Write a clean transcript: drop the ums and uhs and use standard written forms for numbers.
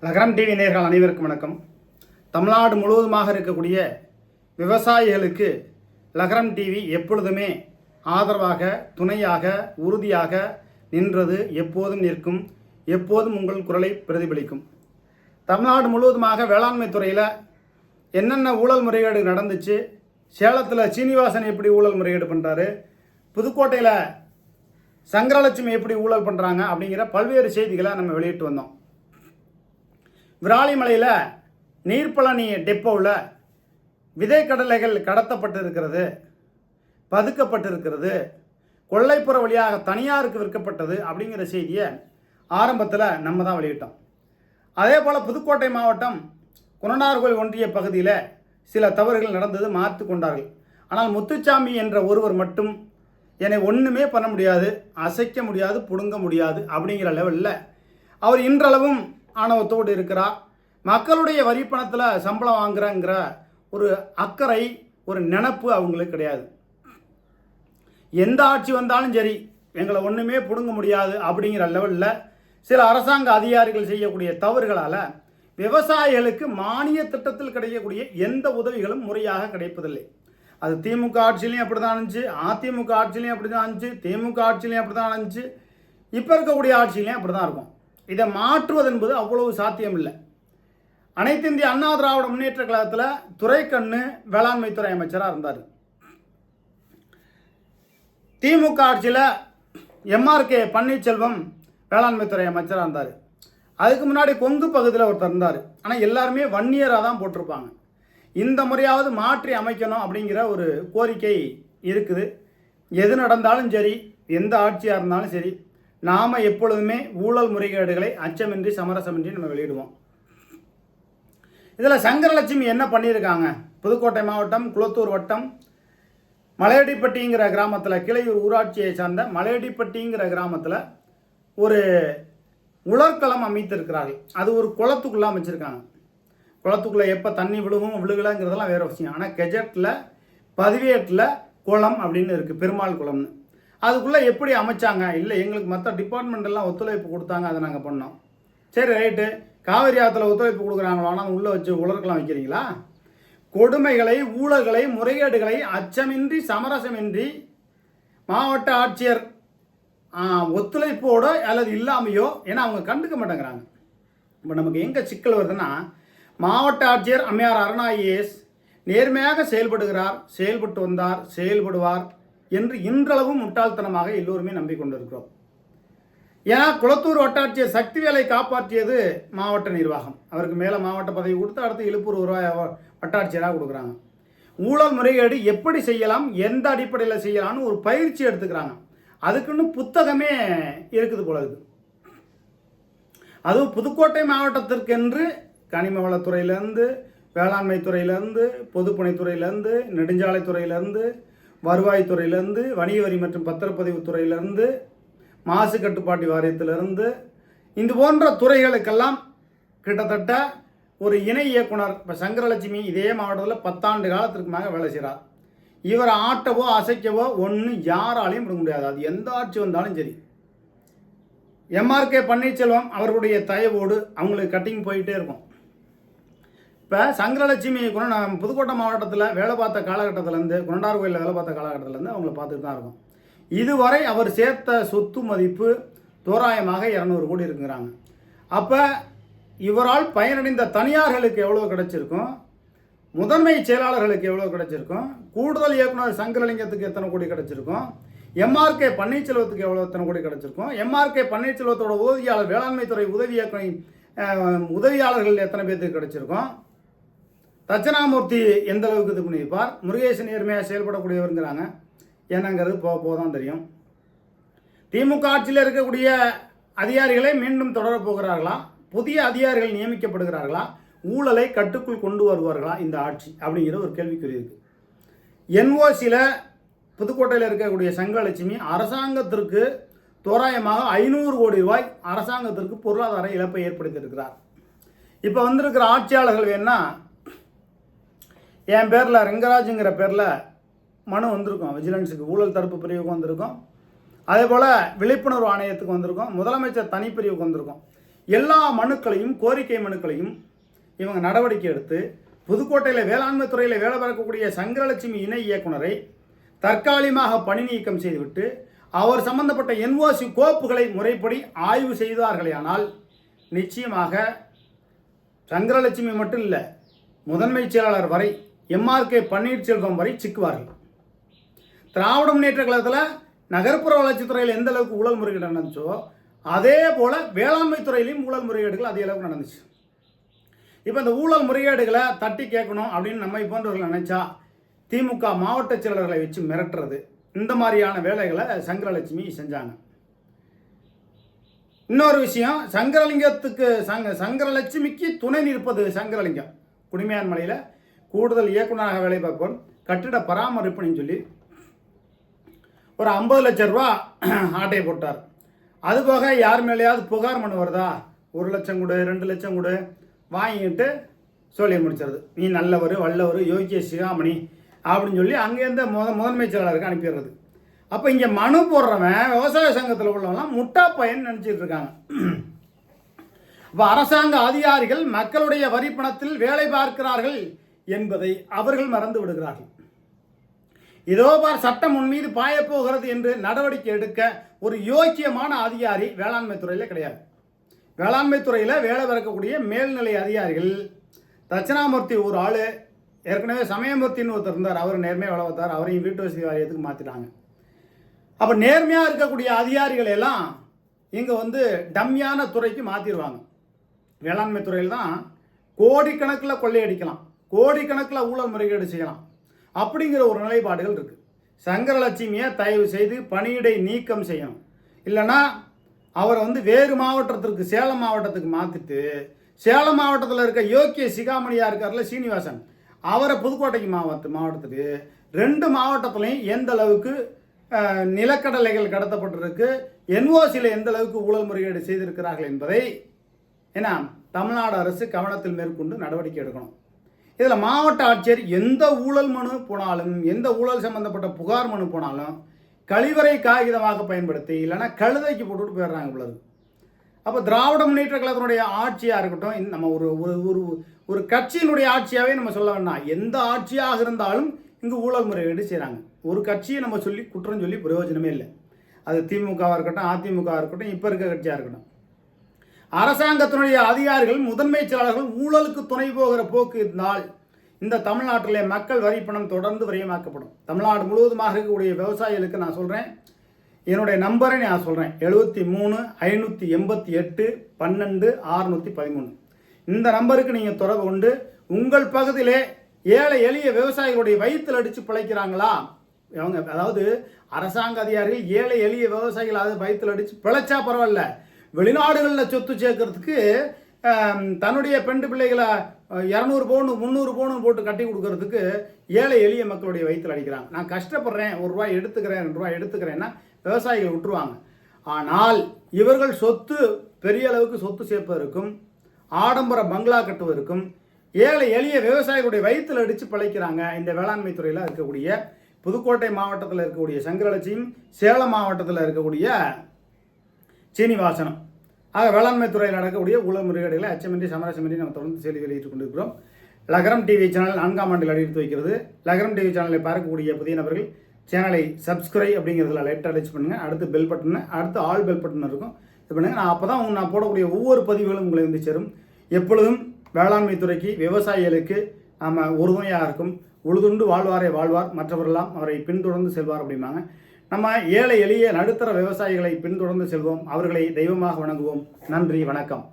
லகரம் டிவி நேயர்கள் அனைவருக்கும் வணக்கம். தமிழ்நாடு முழுவதுமாக இருக்கக்கூடிய விவசாயிகளுக்கு லகரம் டிவி எப்பொழுதுமே ஆதரவாக, துணையாக, உறுதியாக நின்றது, எப்போதும் நிற்கும், எப்போதும் உங்கள் குரலை பிரதிபலிக்கும். தமிழ்நாடு முழுவதுமாக வேளாண்மை துறையில் என்னென்ன ஊழல் முறைகேடு நடந்துச்சு, சேலத்தில் சீனிவாசன் எப்படி ஊழல் முறைகேடு பண்ணுறாரு, புதுக்கோட்டையில் சங்கரலட்சுமி எப்படி ஊழல் பண்ணுறாங்க அப்படிங்கிற பல்வேறு செய்திகளை நம்ம வெளியிட்டு வந்தோம். விராலிமலையில் நீர்ப்பழனி டெப்போவில் விதைக்கடலைகள் கடத்தப்பட்டிருக்கிறது, பதுக்கப்பட்டிருக்கிறது, கொள்ளைப்புற வழியாக தனியாருக்கு விற்கப்பட்டது அப்படிங்கிற செய்தியை ஆரம்பத்தில் நம்ம தான் வெளியிட்டோம். அதே போல் புதுக்கோட்டை மாவட்டம் குணனார்கோவில் ஒன்றிய பகுதியில் சில தவறுகள் நடந்தது, மாற்றி கொண்டார்கள். ஆனால் முத்துச்சாமி என்ற ஒருவர் மட்டும் என்னை ஒன்றுமே பண்ண முடியாது, அசைக்க முடியாது, பிடுங்க முடியாது அப்படிங்கிற லெவலில் அவர் இன்றளவும் ஆணவத்தோடு இருக்கிறார். மக்களுடைய வரி பணத்தில் சம்பளம் வாங்குறங்கிற ஒரு அக்கறை, ஒரு நினப்பு அவங்களுக்கு கிடையாது. எந்த ஆட்சி வந்தாலும் சரி, எங்களை ஒன்றுமே பிடுங்க முடியாது அப்படிங்கிற லெவலில் சில அரசாங்க அதிகாரிகள் செய்யக்கூடிய தவறுகளால் விவசாயிகளுக்கு மானிய திட்டத்தில் கிடைக்கக்கூடிய எந்த உதவிகளும் முறையாக கிடைப்பதில்லை. அது திமுக ஆட்சியிலையும் அப்படி தான் இருந்துச்சு, அதிமுக ஆட்சியிலையும் அப்படி தான் இருந்துச்சு, திமுக ஆட்சியிலையும் அப்படி தான் இருந்துச்சு, இப்போ இருக்கக்கூடிய ஆட்சியிலையும் அப்படி தான் இருக்கும். இதை மாற்றுவது என்பது அவ்வளவு சாத்தியம் இல்லை. அனைத்து இந்திய அண்ணா திராவிட முன்னேற்ற கழகத்தில் துரைக்கண்ணு வேளாண்மை துறை அமைச்சராக இருந்தார். திமுக ஆட்சியில் எம்ஆர்கே பன்னீர்செல்வம் வேளாண்மை துறை அமைச்சராக இருந்தார். அதுக்கு முன்னாடி கொங்கு பகுதியில் ஒருத்தர் இருந்தார். ஆனால் எல்லாருமே வன்னியராக தான் போட்டிருப்பாங்க. இந்த முறையாவது மாற்றி அமைக்கணும் அப்படிங்கிற ஒரு கோரிக்கை இருக்குது. எது நடந்தாலும் சரி, எந்த ஆட்சியாக இருந்தாலும் சரி, நாம் எப்பொழுதுமே ஊழல் முறைகேடுகளை அச்சமின்றி சமரசமின்றி நம்ம வெளியிடுவோம். இதில் சங்கரலட்சுமி என்ன பண்ணியிருக்காங்க, புதுக்கோட்டை மாவட்டம் குளத்தூர் வட்டம் மலையடிப்பட்டிங்கிற கிராமத்தில், கிளையூர் ஊராட்சியை சார்ந்த மலையடிப்பட்டிங்கிற கிராமத்தில் ஒரு உலர்களம் அமைத்திருக்கிறார்கள். அது ஒரு குளத்துக்குள்ளே அமைச்சிருக்காங்க. குளத்துக்குள்ளே எப்போ தண்ணி விழுகலைங்கிறதெல்லாம் வேறு விஷயம். ஆனால் கெஜெட்டில் பதிவேட்டில் குளம் அப்படின்னு இருக்குது, பெருமாள் குளம்னு. அதுக்குள்ளே எப்படி அமைச்சாங்க? இல்லை, எங்களுக்கு மற்ற டிபார்ட்மெண்ட்டெல்லாம் ஒத்துழைப்பு கொடுத்தாங்க, அதை நாங்கள் பண்ணோம். சரி, ரைட்டு. காவிரி ஆற்றுல ஒத்துழைப்பு கொடுக்குறாங்களோ, ஆனால் உள்ளே வச்சு உலர்க்கலாம் வைக்கிறீங்களா? கொடுமைகளை, ஊழல்களை, முறைகேடுகளை அச்சமின்றி சமரசமின்றி மாவட்ட ஆட்சியர் ஒத்துழைப்போடு அல்லது இல்லாமையோ, ஏன்னா அவங்க கண்டுக்க மாட்டேங்கிறாங்க. இப்போ நமக்கு எங்கே சிக்கல் வருதுன்னா, மாவட்ட ஆட்சியர் அம்மையார் அருணா ஐஏஎஸ் நேர்மையாக செயல்படுகிறார், செயல்பட்டு வந்தார், செயல்படுவார் என்று இன்றளவும் முட்டாள்தனமாக எல்லோருமே நம்பிக்கொண்டிருக்கிறோம். ஏன்னா குளத்தூர் வட்டாட்சியர் சக்திவேலை காப்பாற்றியது மாவட்ட நிர்வாகம். அவருக்கு மேலே மாவட்ட பதவி கொடுத்து அடுத்து இழுப்பூர் வட்டாட்சியராக கொடுக்குறாங்க. ஊழல் முறைகேடு எப்படி செய்யலாம், எந்த அடிப்படையில் செய்யலாம்னு ஒரு பயிற்சி எடுத்துக்கிறாங்க. அதுக்குன்னு புத்தகமே இருக்குது போல இருக்குது. அதுவும் புதுக்கோட்டை மாவட்டத்திற்கென்று கனிம வளத்துறையிலேருந்து, வேளாண்மை துறையிலேருந்து, பொதுப்பணித்துறையிலேருந்து, நெடுஞ்சாலைத்துறையிலேருந்து, வருவாய்த்துறையிலேருந்து, வணிக வரி மற்றும் பத்திரப்பதிவு துறையிலேருந்து, மாசு கட்டுப்பாட்டு வாரியத்திலிருந்து, இந்த போன்ற துறைகளுக்கெல்லாம் கிட்டத்தட்ட ஒரு இணை இயக்குனர். இப்போ சங்கரலட்சுமி இதே மாவட்டத்தில் 10 ஆண்டு காலத்திற்கு மேலே வேலை செய்கிறார். இவரை ஆட்டவோ அசைக்கவோ ஒன்றும் யாராலையும் விட முடியாது, அது எந்த ஆட்சி வந்தாலும் சரி. எம்ஆர்கே பன்னீர்செல்வம் அவர்களுடைய தயவோடு அவங்களுக்கு கட்டிங் போயிட்டே இருக்கும். இப்போ சங்கரலட்சுமி புதுக்கோட்டை மாவட்டத்தில் வேலை பார்த்த காலகட்டத்திலேருந்து, குணண்டார்கோயிலில் வேலை பார்த்த காலகட்டத்திலேருந்து அவங்கள பார்த்துட்டு தான் இருக்கும். இதுவரை அவர் சேர்த்த சொத்து மதிப்பு தோராயமாக 200 கோடி இருக்குங்கிறாங்க. அப்போ இவரால் பயனடைந்த தனியார்களுக்கு எவ்வளோ கிடைச்சிருக்கும், முதன்மை செயலாளர்களுக்கு எவ்வளோ கிடைச்சிருக்கும், கூடுதல் இயக்குனர் சங்கரலிங்கத்துக்கு எத்தனை கோடி கிடைச்சிருக்கும், எம்ஆர்கே பன்னீர்செல்வத்துக்கு எத்தனை கோடி கிடைச்சிருக்கும், எம்ஆர்கே பன்னீர்செல்வத்தோட உதவியாளர் வேளாண்மை துறை உதவியாளர்கள் எத்தனை பேருக்கு கிடைச்சிருக்கும், தட்சணாமூர்த்தி எந்த அளவுக்கு இது பண்ணியிருப்பார், முருகேசன் நேர்மையாக செயல்படக்கூடியவருங்கிறாங்க. என்னங்கிறது போதான் தெரியும். திமுக ஆட்சியில் இருக்கக்கூடிய அதிகாரிகளை மீண்டும் தொடரப்போகிறார்களா, புதிய அதிகாரிகள் நியமிக்கப்படுகிறார்களா, ஊழலை கட்டுக்குள் கொண்டு வருவார்களா இந்த ஆட்சி அப்படிங்கிற ஒரு கேள்விக்குறி இருக்குது. என்ஓசியில் புதுக்கோட்டையில் இருக்கக்கூடிய சங்கரலட்சுமி அரசாங்கத்திற்கு தோராயமாக 500 கோடி ரூபாய் அரசாங்கத்திற்கு பொருளாதார இழப்பை ஏற்படுத்தியிருக்கிறார். இப்போ வந்திருக்கிற ஆட்சியாளர்கள் வேணா என் பேரில் ரெங்கராஜுங்கிற பேரில் மனு வந்திருக்கும், விஜிலன்ஸுக்கு, ஊழல் தடுப்பு பிரிவுக்கு வந்திருக்கும், அதே போல் விழிப்புணர்வு ஆணையத்துக்கு வந்திருக்கும், முதலமைச்சர் தனிப்பிரிவுக்கு வந்திருக்கும். எல்லா மனுக்களையும் கோரிக்கை மனுக்களையும் இவங்க நடவடிக்கை எடுத்து புதுக்கோட்டையில் வேளாண்மை துறையில் வேலை பார்க்கக்கூடிய சங்கரலட்சுமி இணை இயக்குனரை தற்காலிகமாக பணி நீக்கம் செய்துவிட்டு அவர் சம்பந்தப்பட்ட என்ஓசி கோப்புகளை முறைப்படி ஆய்வு செய்தார்களேயானால் நிச்சயமாக சங்கரலட்சுமி மட்டும் இல்லை, முதன்மை செயலாளர் வரை எம்ஆர்கே பன்னீர்செல்வம் வரை சிக்குவார்கள். திராவிட முன்னேற்ற கழகத்தில் நகர்ப்புற வளர்ச்சித்துறையில் எந்த அளவுக்கு ஊழல் முறைகேடு நடந்துச்சோ அதே போல் வேளாண்மை துறையிலையும் ஊழல் முறைகேடுகள் அதே அளவுக்கு நடந்துச்சு. இப்போ இந்த ஊழல் முறைகேடுகளை தட்டி கேட்கணும் அப்படின்னு நம்ம போன்றவர்கள் நினைச்சா திமுக மாவட்ட செயலர்களை வச்சு மிரட்டுறது, இந்த மாதிரியான வேலைகளை சங்கரலட்சுமி செஞ்சாங்க. இன்னொரு விஷயம், சங்கரலட்சுமிக்கு துணை நிற்பது சங்கரலிங்கம் குடிமையான் மலையில் கூடுதல் இயக்குநராக வேலை பார்ப்போம் கட்டிட பராமரிப்புன்னு சொல்லி ஒரு 50 லட்சம் ரூபா ஆட்டையை போட்டார். அதுபோக யார் மேலேயாவது புகார் மனு வருதா, 1 லட்சம் கொடு 2 லட்சம் கொடு வாங்கிட்டு சொல்லி முடிச்சிருது. நீ நல்லவர் வல்லவர் யோகிய சிகாமணி அப்படின்னு சொல்லி அங்கேருந்து முதன்மை செயலாளருக்கு அனுப்பிடுறது. அப்போ இங்கே மனு போடுறவன் விவசாய சங்கத்தில் உள்ளவங்களாம் முட்டா பையன் நினச்சிட்டு இருக்காங்க. இப்போ அரசாங்க அதிகாரிகள் மக்களுடைய வரி பணத்தில் வேலை பார்க்கிறார்கள் என்பதை அவர்கள் மறந்து விடுகிறார்கள். இதோ பார் சட்டம் உன் மீது பாயப்போகிறது என்று நடவடிக்கை எடுக்க ஒரு யோக்கியமான அதிகாரி வேளாண்மை துறையில் கிடையாது. வேளாண்மை துறையில் வேலை பார்க்கக்கூடிய மேல்நிலை அதிகாரிகள் தட்சிணாமூர்த்தி ஒரு ஆள், ஏற்கனவே சமயமூர்த்தின்னு ஒருத்தர் இருந்தார், அவர் நேர்மையாக வேலை பார்த்தார், அவரையும் வீட்டு வசதி வாரியத்துக்கு மாற்றிட்டாங்க. அப்போ நேர்மையாக இருக்கக்கூடிய அதிகாரிகள் எல்லாம் இங்கே டம்மியான துறைக்கு மாற்றிடுவாங்க. வேளாண்மை துறையில் தான் கோடிக்கணக்கில் கொள்ளையடிக்கலாம், கோடிக்கணக்கில் ஊழல் முறைகேடு செய்யலாம் அப்படிங்கிற ஒரு நிலைப்பாடுகள் இருக்குது. சங்கரலட்சுமியை தயவு செய்து பணியிடை நீக்கம் செய்யணும். இல்லைன்னா அவரை வேறு மாவட்டத்திற்கு சேலம் மாவட்டத்துக்கு மாற்றிட்டு சேலம் மாவட்டத்தில் இருக்க யோக்கிய சிகாமணியாக இருக்கார்ல சீனிவாசன், அவரை புதுக்கோட்டைக்கு மாவட்டத்துக்கு 2 மாவட்டத்துலையும் எந்த அளவுக்கு நிலக்கடலைகள் கடத்தப்பட்டிருக்கு, என்ஓசியில் எந்த அளவுக்கு ஊழல் முறைகேடு செய்திருக்கிறார்கள் என்பதை தமிழ்நாடு அரசு கவனத்தில் மேற்கொண்டு நடவடிக்கை எடுக்கணும். இதில் மாவட்ட ஆட்சியர் எந்த ஊழல் மனு போனாலும், எந்த ஊழல் சம்பந்தப்பட்ட புகார் மனு போனாலும் கழிவறை காகிதமாக பயன்படுத்தி இல்லைன்னா கழுதைக்கு போட்டுவிட்டு போயிடுறாங்க உள்ளது. அப்போ திராவிட முன்னேற்ற கழகத்தினுடைய ஆட்சியாக இருக்கட்டும், நம்ம ஒரு ஒரு ஒரு கட்சியினுடைய ஆட்சியாகவே நம்ம சொல்ல வேண்டாம், எந்த ஆட்சியாக இருந்தாலும் இங்கு ஊழல் முறைகேடு செய்கிறாங்க. ஒரு கட்சியை நம்ம சொல்லி குற்றம் சொல்லி பிரயோஜனமே இல்லை. அது திமுகவாக இருக்கட்டும், அதிமுகவாக இருக்கட்டும், இப்போ இருக்க கட்சியாக இருக்கட்டும். அரசாங்கத்தினுடைய அதிகாரிகள் முதன்மை செயலாளர்கள் ஊழலுக்கு துணை போகிற போக்கு இருந்தால் இந்த தமிழ்நாட்டிலே மக்கள் வரி பணம் தொடர்ந்து விரயமாக்கப்படும். தமிழ்நாடு முழுவதுமாக இருக்கக்கூடிய விவசாயிகளுக்கு நான் சொல்கிறேன், என்னுடைய நம்பரை நான் சொல்கிறேன், 73 588 12 613. இந்த நம்பருக்கு நீங்கள் தொடர்பு கொண்டு உங்கள் பகுதியிலே ஏழை எளிய விவசாயிகளுடைய வயிற்றில் அடித்து பிழைக்கிறாங்களா, அதாவது அரசாங்க அதிகாரிகள் ஏழை எளிய விவசாயிகள் அது வயிற்றில் அடித்து பிழைச்சா பரவாயில்ல, வெளிநாடுகளில் சொத்து சேர்க்கறதுக்கு தன்னுடைய பெண்டு பிள்ளைகளை 200 பவுன் 300 பவுன் போட்டு கட்டி கொடுக்கறதுக்கு ஏழை எளிய மக்களுடைய வயிற்றில் அடிக்கிறாங்க. நான் கஷ்டப்படுறேன், ₹1 எடுத்துக்கிறேன் 2 எடுத்துக்கிறேன்னா விவசாயிகள் விட்டுருவாங்க. ஆனால் இவர்கள் சொத்து பெரிய அளவுக்கு சொத்து சேர்ப்பதற்கும் ஆடம்பர பங்களா கட்டுவதற்கும் ஏழை எளிய விவசாயிகளுடைய வயிற்றில் அடித்து பிழைக்கிறாங்க. இந்த வேளாண்மை துறையில் இருக்கக்கூடிய புதுக்கோட்டை மாவட்டத்தில் இருக்கக்கூடிய சங்கரலட்சுமி, சேலம் மாவட்டத்தில் இருக்கக்கூடிய சீனிவாசனம். ஆக வேளாண்மை துறையில் நடக்கக்கூடிய ஊழல் முறைகேடுகளை அச்சமின்றி சமரசமின்றி நம்ம தொடர்ந்து செய்தி வெளியிட்டுக் கொண்டிருக்கிறோம். லகரம் டிவி சேனல் 4ஆம் ஆண்டில் அடித்து வைக்கிறது. லகரம் டிவி சேனலை பார்க்கக்கூடிய புதிய நபர்கள் சேனலை சப்ஸ்கிரைப் அப்படிங்கிறதுல லைட்டாக டச் பண்ணுங்கள். அடுத்து பெல் பட்டன், அடுத்து ஆல் பெல் பட்டன் இருக்கும், இது பண்ணுங்கள். நான் அப்போ தான் நான் போடக்கூடிய ஒவ்வொரு பதிவுகளும் உங்களை சேரும். எப்பொழுதும் வேளாண்மை துறைக்கு விவசாயிகளுக்கு நம்ம உறுதுணையாக இருக்கும். உழுதுண்டு வாழ்வாரே வாழ்வார், மற்றவரெல்லாம் அவரை பின்தொடர்ந்து செல்வார் அப்படிம்பாங்க. நம்ம ஏழை எளிய நடுத்தர விவசாயிகளை பின்தொடர்ந்து செல்வோம், அவர்களை தெய்வமாக வணங்குவோம். நன்றி, வணக்கம்.